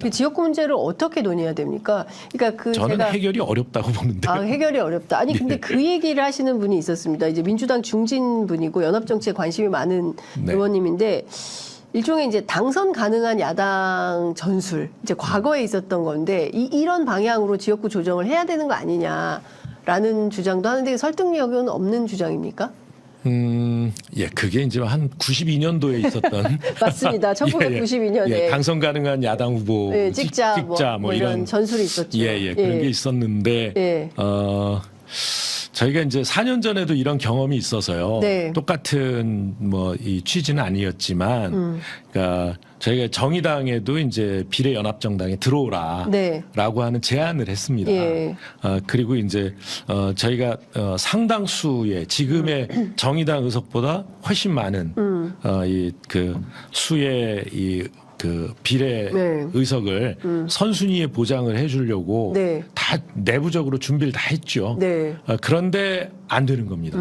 그 지역구 문제를 어떻게 논의해야 됩니까? 그러니까 저는 제가 해결이 어렵다고 보는데. 해결이 어렵다. 아니 근데 그 얘기를 하시는 분이 있었습니다. 이제 민주당 중진 분이고 연합 정치에 관심이 많은 의원님인데 일종의 이제 당선 가능한 야당 전술, 이제 과거에 있었던 건데 이런 방향으로 지역구 조정을 해야 되는 거 아니냐라는 주장도 하는데 설득력은 없는 주장입니까? 예, 그게 이제 한 92년도에 있었던 맞습니다. 1992년에 예, 당선 가능한 야당 후보 찍자 뭐 이런 전술이 있었죠. 그런 게 있었는데 저희가 이제 4년 전에도 이런 경험이 있어서요. 똑같은 뭐 이 취지는 아니었지만, 그러니까 저희가 정의당에도 이제 비례연합정당에 들어오라라고 하는 제안을 했습니다. 그리고 이제 저희가 상당수의 지금의 정의당 의석보다 훨씬 많은 이 그 수의 그 비례 의석을 선순위에 보장을 해주려고 다 내부적으로 준비를 다 했죠. 그런데 안 되는 겁니다.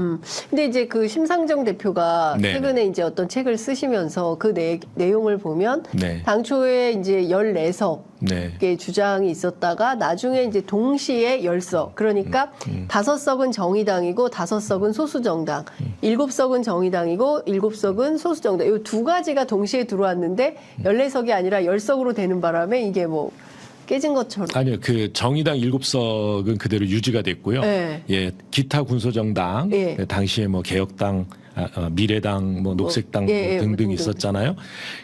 근데 이제 그 심상정 대표가 최근에 이제 어떤 책을 쓰시면서 그 내용을 보면 당초에 이제 14석의 주장이 있었다가 나중에 이제 동시에 10석. 그러니까 5석은 정의당이고 5석은 소수정당, 7석은 정의당이고 7석은 소수정당. 이 두 가지가 동시에 들어왔는데 14석이 아니라 10석으로 되는 바람에 이게 뭐 깨진 것처럼. 아니요. 그 정의당 7석은 그대로 유지가 됐고요. 예, 기타 군소정당, 당시에 뭐 개혁당, 미래당, 뭐 녹색당 등등 있었잖아요.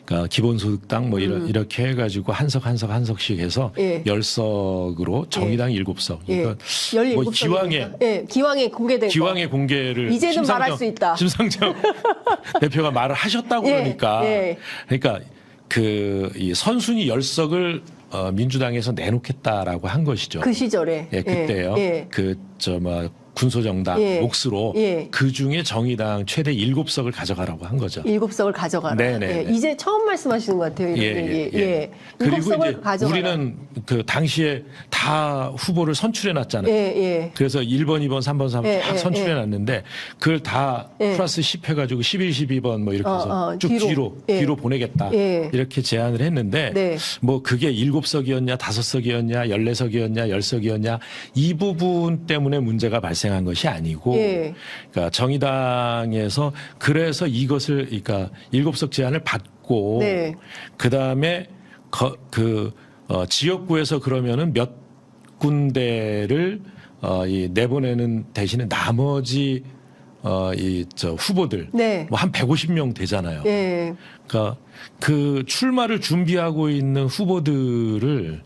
그러니까 기본소득당 뭐 이렇게 해가지고 한 석씩 해서 10석으로 정의당 7석. 그러니까 뭐 기왕에 공개된 기왕에 공개를 이제는 말할 수 있다. 심상정 대표가 말을 하셨다고 그러니까 이 선순위 10석을 민주당에서 내놓겠다라고 한 것이죠. 그 시절에. 그때요. 군소정당 몫으로 그 중에 정의당 최대 7석을 가져가라고 한 거죠. 7석을 가져가라. 이제 처음 말씀하시는 것 같아요. 그리고 이제 가져가라. 우리는 그 당시에 다 후보를 선출해 놨잖아요. 그래서 1번, 2번, 3번, 4번 다 선출해 놨는데 그걸 다 플러스 10 해가지고 11, 12번 뭐 이렇게 해서 쭉 뒤로 보내겠다. 이렇게 제안을 했는데 뭐 그게 7석이었냐, 5석이었냐, 14석이었냐, 10석이었냐 이 부분 때문에 문제가 발생한 것이 아니고 그러니까 정의당에서 그래서 이것을 그러니까 7석 제안을 받고 그다음에 지역구에서 그러면은 몇 군데를 내보내는 대신에 나머지 후보들 뭐 한 150명 되잖아요. 그러니까 그 출마를 준비하고 있는 후보들을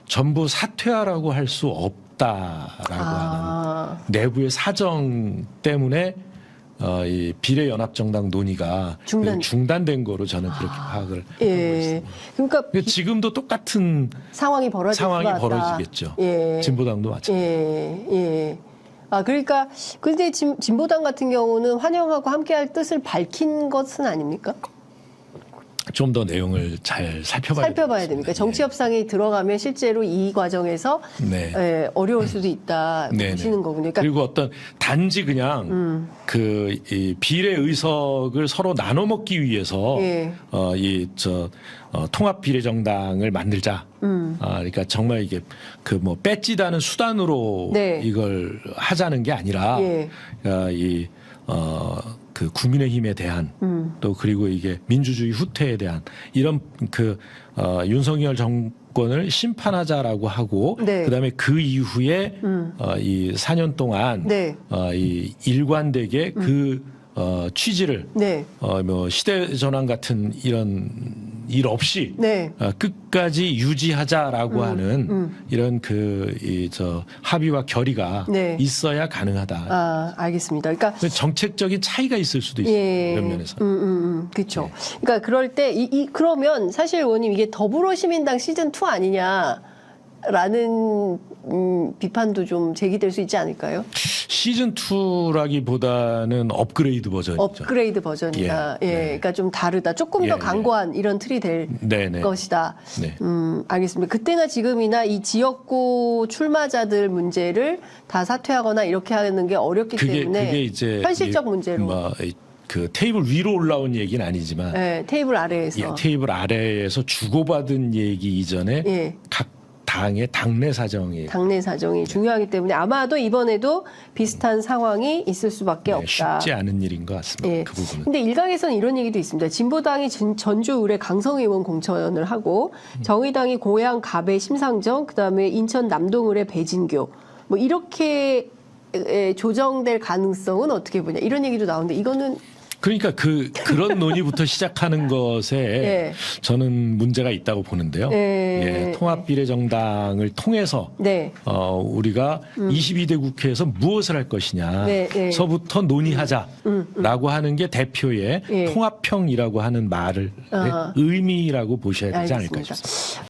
전부 사퇴하라고 할 수 없다라고 하는 내부의 사정 때문에 이 비례연합정당 논의가 중단된 거로 저는 그렇게 파악을 하고 있습니다. 그러니까 지금도 똑같은 상황이 벌어지겠죠. 진보당도 마찬가지. 그러니까 근데 진보당 같은 경우는 환영하고 함께할 뜻을 밝힌 것은 아닙니까? 좀 더 내용을 잘 살펴봐야 됩니까? 정치 협상이 들어가면 실제로 이 과정에서 어려울 수도 있다 보시는 거군요. 그러니까 그리고 어떤 단지 그냥 이 비례 의석을 서로 나눠 먹기 위해서 통합 비례 정당을 만들자. 그러니까 정말 이게 그 뭐 배지다는 수단으로 이걸 하자는 게 아니라 그 국민의힘에 대한 또 그리고 이게 민주주의 후퇴에 대한 이런 윤석열 정권을 심판하자라고 하고 그다음에 그 이후에 이 4년 동안 이 일관되게 그 취지를 뭐 시대 전환 같은 이런 일 없이 끝까지 유지하자라고 하는 이런 합의와 결의가 있어야 가능하다. 알겠습니다. 그러니까 정책적인 차이가 있을 수도 있어요. 이런 면에서. 그렇죠. 그러니까 그럴 때 그러면 사실 의원님 이게 더불어시민당 시즌 2 아니냐? 라는 비판도 좀 제기될 수 있지 않을까요? 시즌 2라기보다는 업그레이드 버전이죠. 업그레이드 버전이다. 그러니까 좀 다르다. 조금 더 강고한 이런 틀이 될 것이다. 알겠습니다. 그때나 지금이나 이 지역구 출마자들 문제를 다 사퇴하거나 이렇게 하는 게 어렵기 때문에 그게 이제 현실적 문제로. 그 테이블 위로 올라온 얘기는 아니지만 네, 테이블 아래에서 예, 테이블 아래에서 주고받은 얘기 이전에 예. 각 당의 당내 사정이 중요하기 때문에 아마도 이번에도 비슷한 상황이 있을 수밖에 네, 없다. 쉽지 않은 일인 것 같습니다. 예. 그 부분은. 근데 일각에서는 이런 얘기도 있습니다. 진보당이 전주 의뢰 강성 의원 공천을 하고 정의당이 고양 갑의 심상정, 그다음에 인천 남동 의뢰 배진교 뭐 이렇게 조정될 가능성은 어떻게 보냐 이런 얘기도 나오는데 이거는 그러니까 그런 논의부터 시작하는 것에 네. 저는 문제가 있다고 보는데요. 네. 예, 통합비례정당을 통해서 네. 우리가 22대 국회에서 무엇을 할 것이냐 네. 네. 서부터 논의하자라고 하는 게 대표의 통합형이라고 하는 말을 의미라고 보셔야 되지 않을까 싶습니다.